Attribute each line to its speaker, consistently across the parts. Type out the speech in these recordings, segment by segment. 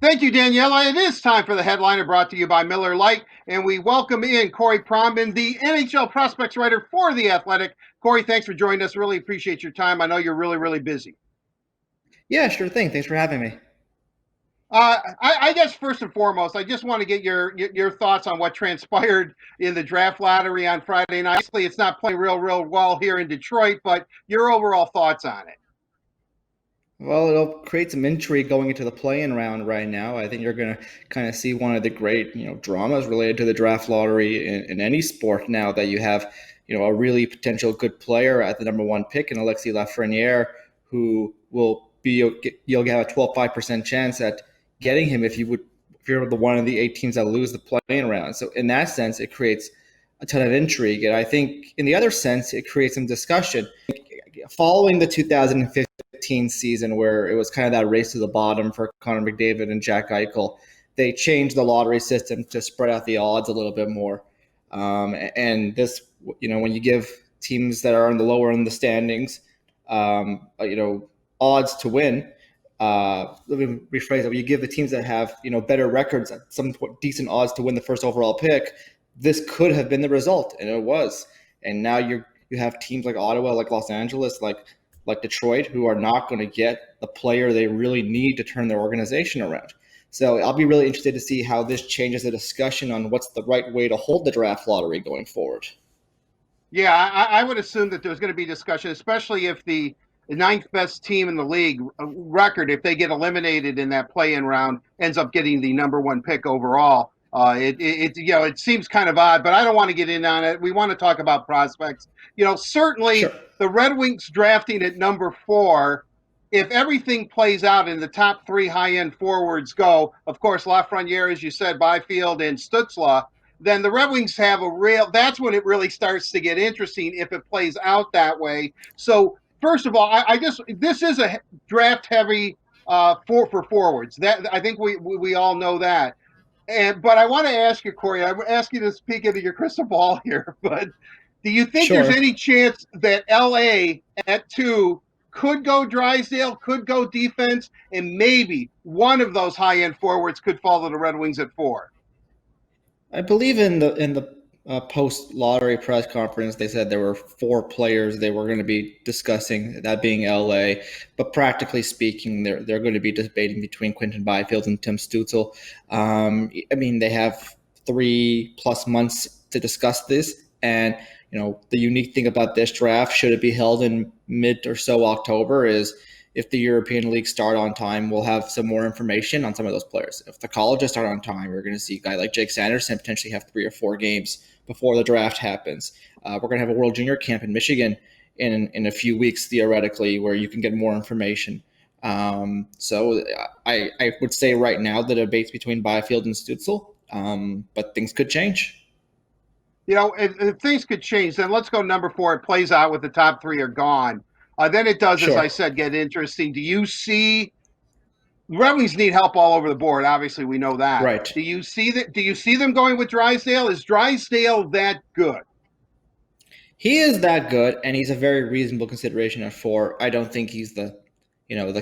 Speaker 1: Thank you, Daniela. It is time for the headliner brought to you by Miller Lite, and we welcome in Corey Pronman, the NHL prospects writer for The Athletic. Corey, thanks for joining us. Really appreciate your time. I know you're really, really busy.
Speaker 2: Yeah, sure thing. Thanks for having me.
Speaker 1: I guess first and foremost, I just want to get your thoughts on what transpired in the draft lottery on Friday night. Obviously, it's not playing real well here in Detroit, but your overall thoughts on it.
Speaker 2: Well, it'll create some intrigue going into the play-in round right now. I think you're going to kind of see one of the great, dramas related to the draft lottery in any sport now that you have, a really potential good player at the number one pick in Alexis Lafreniere, who will be you'll have a 12.5% chance at getting him if you're the one of the eight teams that lose the play-in round. So in that sense, it creates a ton of intrigue, and I think in the other sense, it creates some discussion following the 2015 season where it was kind of that race to the bottom for Connor McDavid and Jack Eichel. They changed the lottery system to spread out the odds a little bit more. And this, when you give teams that are on the lower end of the standings, odds to win, let me rephrase that. When you give the teams that have, better records some decent odds to win the first overall pick, this could have been the result, and it was. And now you have teams like Ottawa, like Los Angeles, like Detroit, who are not going to get the player they really need to turn their organization around. So I'll be really interested to see how this changes the discussion on what's the right way to hold the draft lottery going forward.
Speaker 1: Yeah, I would assume that there's going to be discussion, especially if the ninth best team in the league record, if they get eliminated in that play-in round, ends up getting the number one pick overall. It seems kind of odd, but I don't want to get in on it. We want to talk about prospects.
Speaker 2: Sure.
Speaker 1: Certainly the Red Wings drafting at number 4. If everything plays out and the top three high-end forwards go, of course, Lafreniere, as you said, Byfield, and Stutzla, then the Red Wings have a real. That's when it really starts to get interesting if it plays out that way. So first of all, I just this is a draft heavy for forwards. That I think we all know that. But I want to ask you, Corey. I ask you to speak into your crystal ball here. But do you think there's
Speaker 2: Sure.
Speaker 1: any chance that LA at 2 could go Drysdale, could go defense, and maybe one of those high end forwards could fall to the Red Wings at 4?
Speaker 2: I believe in the post lottery press conference, they said there were four players they were going to be discussing, that being LA. But practically speaking, they're going to be debating between Quinton Byfield and Tim Stutzel. I mean, they have 3+ months to discuss this, and the unique thing about this draft, should it be held in mid or so October, is if the European League start on time, we'll have some more information on some of those players. If the colleges start on time, we're going to see a guy like Jake Sanderson potentially have 3 or 4 games before the draft happens. We're going to have a World Junior Camp in Michigan in a few weeks, theoretically, where you can get more information. So I would say right now the debate's between Byfield and Stutzel, but things could change.
Speaker 1: If things could change, then let's go number 4. It plays out with the top 3 are gone. Then it does, as
Speaker 2: Sure.
Speaker 1: I said, get interesting. Do you see Red Wings need help all over the board? Obviously, we know that.
Speaker 2: Right.
Speaker 1: Do you see them going with Drysdale? Is Drysdale that good?
Speaker 2: He is that good, and he's a very reasonable consideration at 4. I don't think he's the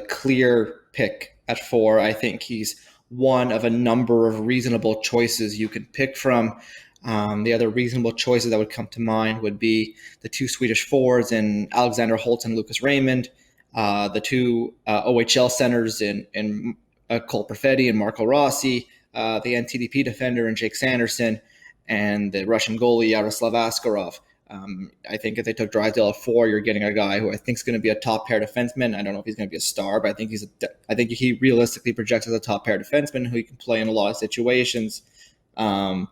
Speaker 2: clear pick at 4. I think he's one of a number of reasonable choices you can pick from. The other reasonable choices that would come to mind would be the two Swedish forwards in Alexander Holtz and Lucas Raymond, the two OHL centers in Cole Perfetti and Marco Rossi, the NTDP defender in Jake Sanderson, and the Russian goalie Yaroslav Askarov. I think if they took Drysdale at 4, you're getting a guy who I think is going to be a top pair defenseman. I don't know if he's going to be a star, but I think he realistically projects as a top pair defenseman who can play in a lot of situations. Um,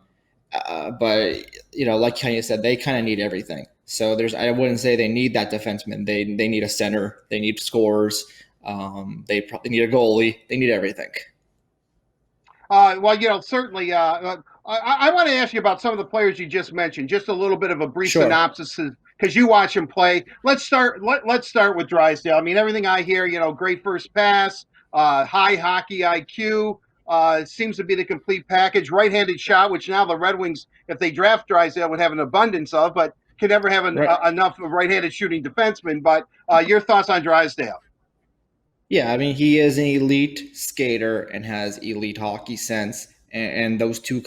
Speaker 2: but like Kenya said, they kind of need everything. So I wouldn't say they need that defenseman. They need a center. They need scorers. They probably need a goalie. They need everything.
Speaker 1: Certainly. I want to ask you about some of the players you just mentioned. Just a little bit of a brief
Speaker 2: Sure.
Speaker 1: synopsis, because you watch him play. Let's start. Let's start with Drysdale. I mean, everything I hear, great first pass, high hockey IQ. Seems to be the complete package. Right-handed shot, which now the Red Wings, if they draft Drysdale, would have an abundance of, but can never have
Speaker 2: Right.
Speaker 1: enough of right-handed shooting defensemen. But your thoughts on Drysdale?
Speaker 2: Yeah, I mean, he is an elite skater and has elite hockey sense, and those two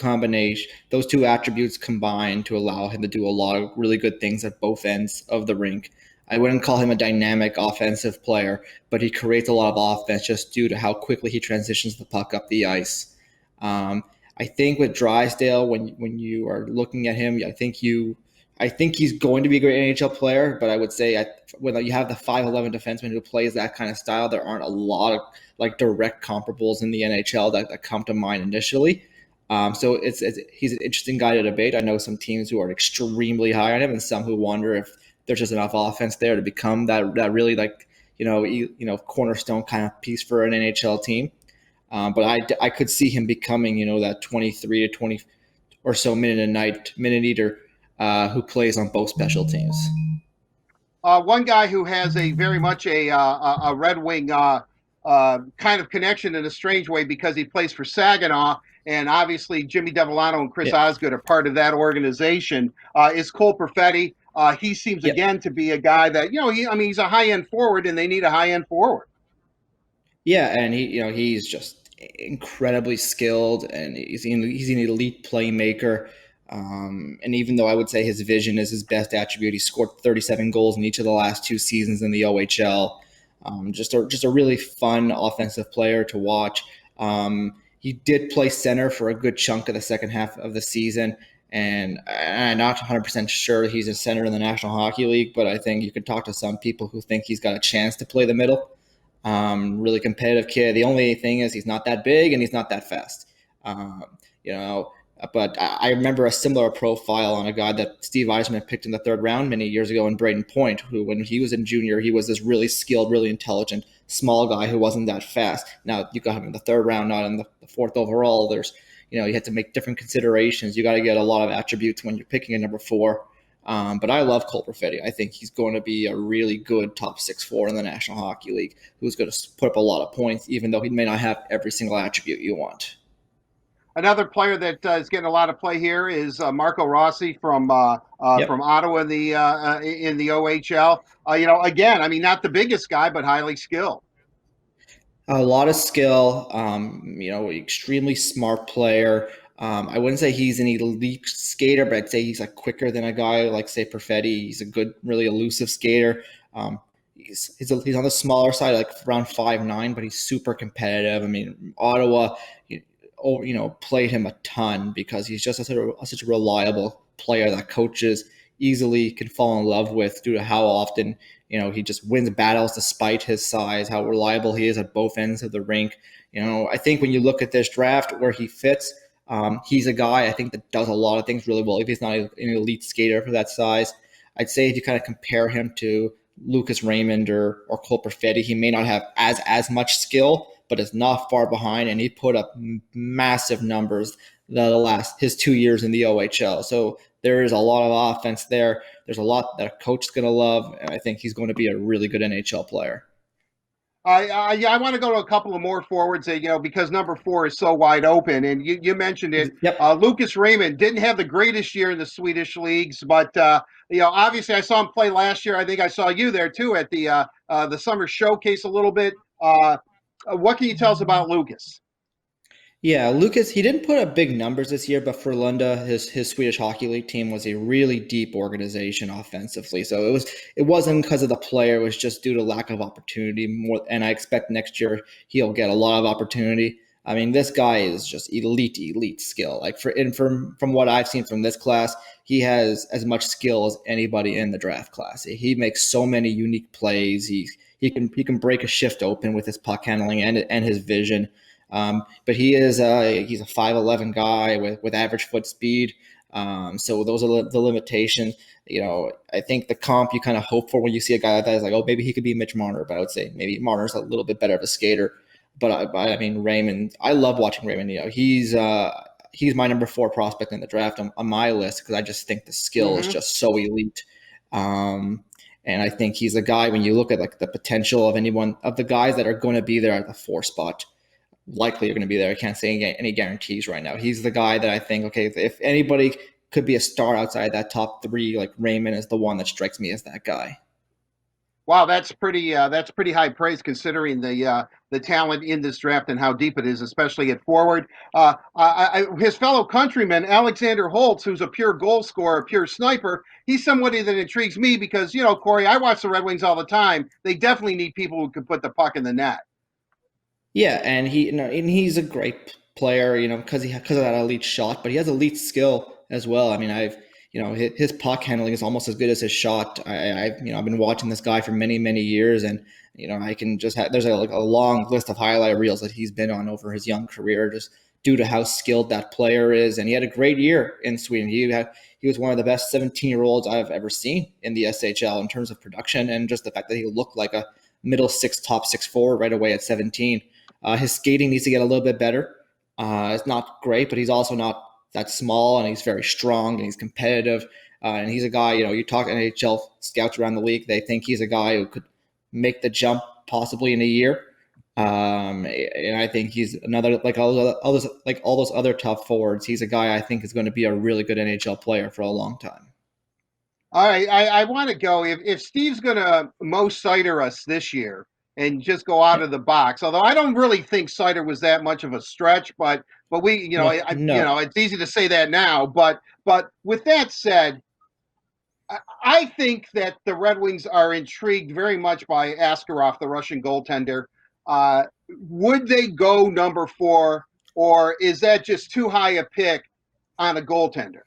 Speaker 2: attributes combine to allow him to do a lot of really good things at both ends of the rink. I wouldn't call him a dynamic offensive player, but he creates a lot of offense just due to how quickly he transitions the puck up the ice. Um, I think with Drysdale, when you are looking at him, I think he's going to be a great NHL player, but I would say when you have the 5'11" defenseman who plays that kind of style, there aren't a lot of like direct comparables in the NHL that come to mind initially. So he's an interesting guy to debate. I know some teams who are extremely high on him, and some who wonder if there's just enough offense there to become that really like cornerstone kind of piece for an NHL team. But I could see him becoming that 23 to 20 or so minute eater who plays on both special teams.
Speaker 1: One guy who has a very much a Red Wing kind of connection in a strange way because he plays for Saginaw, and obviously Jimmy Devellano and Chris
Speaker 2: Yeah.
Speaker 1: Osgood are part of that organization. Is Cole Perfetti? He seems
Speaker 2: Yep.
Speaker 1: again to be a guy that I mean, he's a high end forward, and they need a high end forward.
Speaker 2: Yeah, and he's just incredibly skilled, and he's an elite playmaker. And even though I would say his vision is his best attribute, he scored 37 goals in each of the last two seasons in the OHL. Just a really fun offensive player to watch. He did play center for a good chunk of the second half of the season, and I'm not 100% sure he's a center in the National Hockey League, but I think you could talk to some people who think he's got a chance to play the middle. Really competitive kid. The only thing is he's not that big and he's not that fast. Um, you know, but I remember a similar profile on a guy that Steve Eisman picked in the third round many years ago in Braden Point, who when he was in junior, he was this really skilled, really intelligent, small guy who wasn't that fast. Now you got him in the third round, not in the fourth overall. There's, you had to make different considerations. You got to get a lot of attributes when you're picking a number four. But I love Cole Perfetti. I think he's going to be a really good top 6'4" in the National Hockey League who's going to put up a lot of points, even though he may not have every single attribute you want.
Speaker 1: Another player that is getting a lot of play here is Marco Rossi from
Speaker 2: Yep.
Speaker 1: Ottawa in the OHL. Again, I mean, not the biggest guy, but highly skilled.
Speaker 2: A lot of skill, extremely smart player. I wouldn't say he's an elite skater, but I'd say he's like quicker than a guy like say Perfetti. He's a good, really elusive skater. He's on the smaller side, like around 5'9", but he's super competitive. I mean, Ottawa, played him a ton because he's just such a reliable player that coaches easily can fall in love with due to how often he just wins battles despite his size, how reliable he is at both ends of the rink. I think when you look at this draft where he fits, he's a guy I think that does a lot of things really well. If he's not an elite skater for that size, I'd say if you kind of compare him to Lucas Raymond or Cole Perfetti, he may not have as much skill, but is not far behind, and he put up massive numbers the last his 2 years in the OHL. So there is a lot of offense there. There's a lot that a coach is going to love, and I think he's going to be a really good NHL player.
Speaker 1: I want to go to a couple of more forwards, because number four is so wide open, and you mentioned it.
Speaker 2: Yep.
Speaker 1: Lucas Raymond didn't have the greatest year in the Swedish leagues, but obviously I saw him play last year. I think I saw you there too at the summer showcase a little bit. What can you tell us about Lucas?
Speaker 2: Yeah, Lucas, he didn't put up big numbers this year, but for Lunda, his Swedish Hockey League team was a really deep organization offensively. So it wasn't because of the player, it was just due to lack of opportunity more, and I expect next year he'll get a lot of opportunity. I mean, this guy is just elite skill. Like from what I've seen from this class, he has as much skill as anybody in the draft class. He makes so many unique plays. He can break a shift open with his puck handling and his vision. But he's a 5'11" guy with average foot speed. So those are the limitations. I think the comp you kind of hope for when you see a guy like that is like, oh, maybe he could be Mitch Marner, but I would say maybe Marner's a little bit better of a skater. But I mean, Raymond, I love watching Raymond. He's my number 4 prospect in the draft on my list because I just think the skill is
Speaker 1: Mm-hmm.
Speaker 2: just so elite. And I think he's a guy when you look at like the potential of anyone of the guys that are going to be there at the 4 spot likely are going to be there. I can't say any guarantees right now. He's the guy that I think, okay, if anybody could be a star outside that top 3, like Raymond is the one that strikes me as that guy.
Speaker 1: Wow, that's pretty high praise considering the talent in this draft and how deep it is, especially at forward. His fellow countryman Alexander Holtz, who's a pure goal scorer, a pure sniper, he's somebody that intrigues me because Corey, I watch the Red Wings all the time. They definitely need people who can put the puck in the net.
Speaker 2: Yeah, and he's a great player, because of that elite shot, but he has elite skill as well. I mean, his puck handling is almost as good as his shot. I've been watching this guy for many many years, and I can just there's like a long list of highlight reels that he's been on over his young career, just due to how skilled that player is. And he had a great year in Sweden. He was one of the best 17-year-olds I've ever seen in the SHL in terms of production, and just the fact that he looked like a middle six, top six forward right away at 17. His skating needs to get a little bit better. It's not great, but he's also not that small, and he's very strong and he's competitive. And he's a guy, you talk NHL scouts around the league, they think he's a guy who could make the jump possibly in a year. And I think he's another, like all those other tough forwards. He's a guy I think is going to be a really good NHL player for a long time.
Speaker 1: All right, I want to go. If Steve's going to most cider us this year and just go out
Speaker 2: Yeah.
Speaker 1: of the box, although I don't really think cider was that much of a stretch, but we,
Speaker 2: Well, no.
Speaker 1: it's easy to say that now. But with that said, I think that the Red Wings are intrigued very much by Askarov, the Russian goaltender. Would they go number 4, or is that just too high a pick on a goaltender?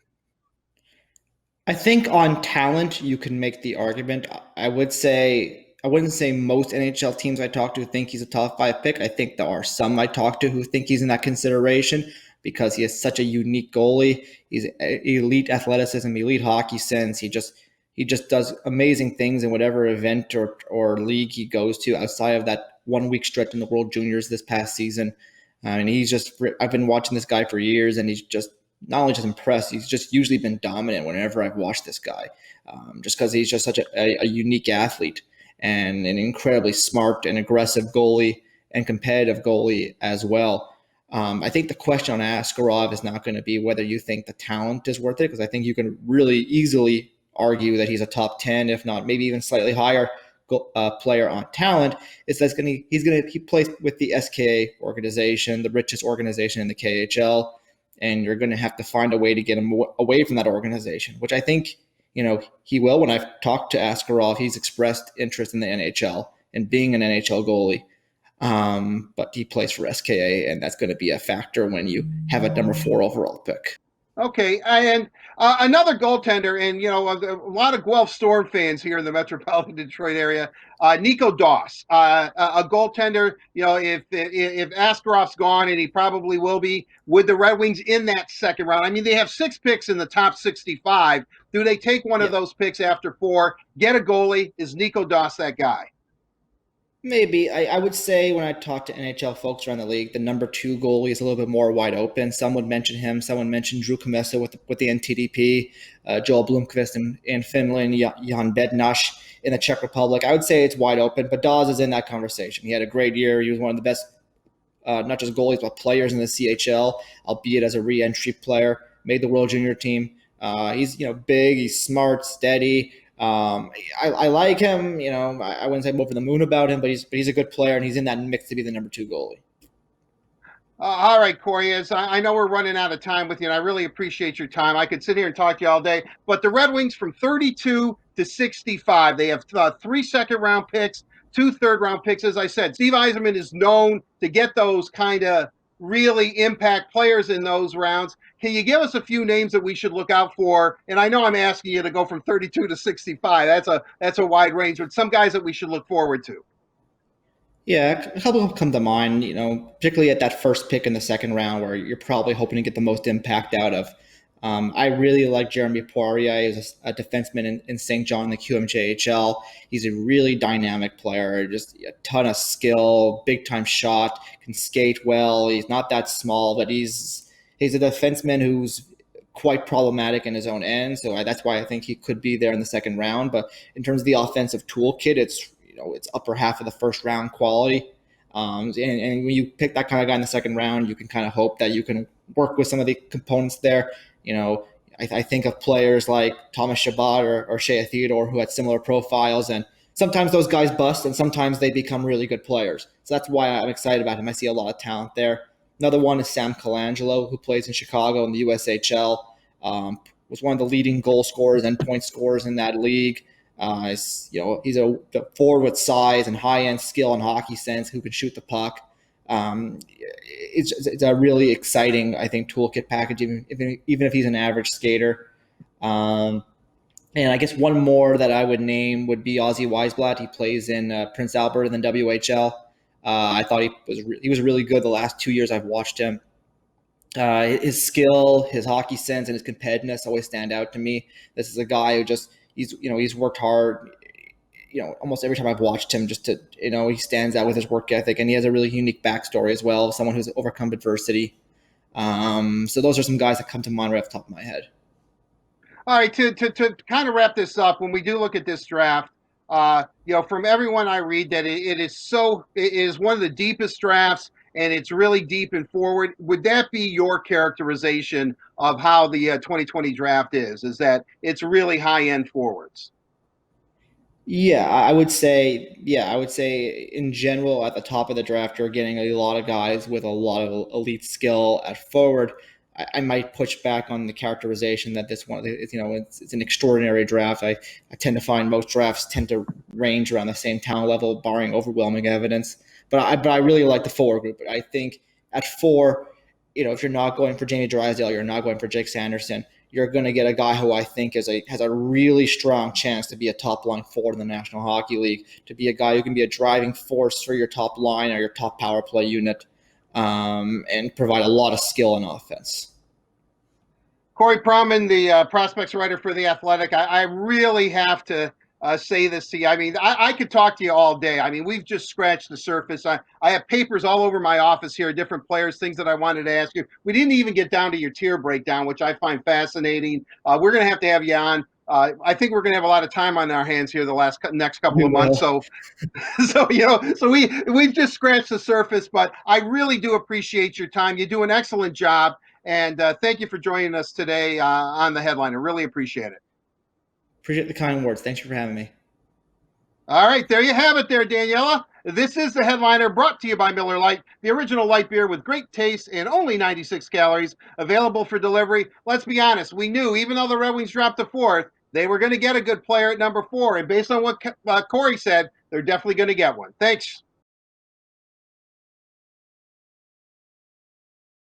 Speaker 2: I think on talent, you can make the argument. I wouldn't say most NHL teams I talk to think he's a top five pick. I think there are some I talk to who think he's in that consideration because he is such a unique goalie. He's elite athleticism, elite hockey sense. He just does amazing things in whatever event or league he goes to outside of that 1 week stretch in the World Juniors this past season. And I've been watching this guy for years, and he's just not only just impressed, he's just usually been dominant whenever I've watched this guy, just because he's just such a unique athlete and an incredibly smart and aggressive goalie and competitive goalie as well. I think the question on Askarov is not going to be whether you think the talent is worth it, because I think you can really easily argue that he's a top 10, if not maybe even slightly higher player on talent. It's that's going to he plays with the SKA organization, the richest organization in the KHL, and you're going to have to find a way to get him away from that organization, which I think he will. When I've talked to Askarov, he's expressed interest in the NHL and being an NHL goalie. But he plays for SKA, and that's going to be a factor when you have a number 4 overall pick.
Speaker 1: Okay, and another goaltender, and a lot of Guelph Storm fans here in the metropolitan Detroit area. Nico Doss, a goaltender. If Askarov's gone, and he probably will be, with the Red Wings in that second round. I mean, they have 6 picks in the top 65. Do they take one of
Speaker 2: Yeah.
Speaker 1: those picks after 4? Get a goalie? Is Nico Doss that guy?
Speaker 2: Maybe. I would say when I talk to NHL folks around the league, the number 2 goalie is a little bit more wide open. Some would mention him. Someone mentioned Drew Comessa with the NTDP, Joel Blomqvist in Finland, Jan Bednash in the Czech Republic. I would say it's wide open, but Dawes is in that conversation. He had a great year. He was one of the best, not just goalies, but players in the CHL, albeit as a re-entry player. Made the World Junior team. He's big. He's smart, steady. I like him. I wouldn't say I'm over the moon about him, but he's a good player, and he's in that mix to be the number 2 goalie.
Speaker 1: All right, Corey. As I know we're running out of time with you, and I really appreciate your time. I could sit here and talk to you all day, but the Red Wings from 32 to 65, they have 3 second-round picks, 2 third-round picks. As I said, Steve Yzerman is known to get those kind of really impact players in those rounds. Can you give us a few names that we should look out for? And I know I'm asking you to go from 32 to 65. That's a wide range, but some guys that we should look forward to.
Speaker 2: Yeah, a couple come to mind, particularly at that first pick in the second round where you're probably hoping to get the most impact out of. I really like Jeremy Poirier. He's a defenseman in St. John, the QMJHL. He's a really dynamic player, just a ton of skill, big time shot, can skate well. He's not that small, but he's a defenseman who's quite problematic in his own end. So that's why I think he could be there in the second round. But in terms of the offensive toolkit, it's upper half of the first round quality. And when you pick that kind of guy in the second round, you can kind of hope that you can work with some of the components there. I think of players like Thomas Chabot or Shea Theodore who had similar profiles, and sometimes those guys bust and sometimes they become really good players. So that's why I'm excited about him. I see a lot of talent there. Another one is Sam Colangelo, who plays in Chicago in the USHL. Was one of the leading goal scorers and point scorers in that league. He's a forward with size and high end skill and hockey sense who can shoot the puck. It's a really exciting, I think, toolkit package, even if he's an average skater. Um, and I guess one more that I would name would be Ozzy Weisblatt. He plays in Prince Albert in the WHL. I thought he was really good the last 2 years I've watched him. His skill, his hockey sense, and his competitiveness always stand out to me. This is a guy who he's worked hard. Almost every time I've watched him, just to he stands out with his work ethic, and he has a really unique backstory as well. Someone who's overcome adversity. So those are some guys that come to mind right off the top of my head.
Speaker 1: All right, to kind of wrap this up, when we do look at this draft, from everyone I read, that it is one of the deepest drafts, and it's really deep and forward. Would that be your characterization of how the 2020 draft is? Is that it's really high end forwards?
Speaker 2: Yeah, I would say. Yeah, I would say in general at the top of the draft, you're getting a lot of guys with a lot of elite skill at forward. I might push back on the characterization that this one, it's an extraordinary draft. I tend to find most drafts tend to range around the same talent level, barring overwhelming evidence. But I really like the forward group. I think at four, if you're not going for Jamie Drysdale, you're not going for Jake Sanderson, you're going to get a guy who I think has a really strong chance to be a top line forward in the National Hockey League, to be a guy who can be a driving force for your top line or your top power play unit, and provide a lot of skill and offense.
Speaker 1: Corey Pronman, the prospects writer for The Athletic, I really have to say this to you. I mean, I could talk to you all day. I mean, we've just scratched the surface. I have papers all over my office here, different players, things that I wanted to ask you. We didn't even get down to your tier breakdown, which I find fascinating. We're going to have you on. I think we're going to have a lot of time on our hands here the next couple
Speaker 2: We
Speaker 1: of months.
Speaker 2: will.
Speaker 1: So we've just scratched the surface, but I really do appreciate your time. You do an excellent job, and thank you for joining us today on the Headliner. Really appreciate it.
Speaker 2: Appreciate the kind words. Thanks for having me.
Speaker 1: All right, there you have it, there, Daniela. This is the Headliner, brought to you by Miller Lite, the original light beer with great taste and only 96 calories, available for delivery. Let's be honest, we knew even though the Red Wings dropped to fourth, they were going to get a good player at number 4, and based on what Corey said, they're definitely going to get one. Thanks.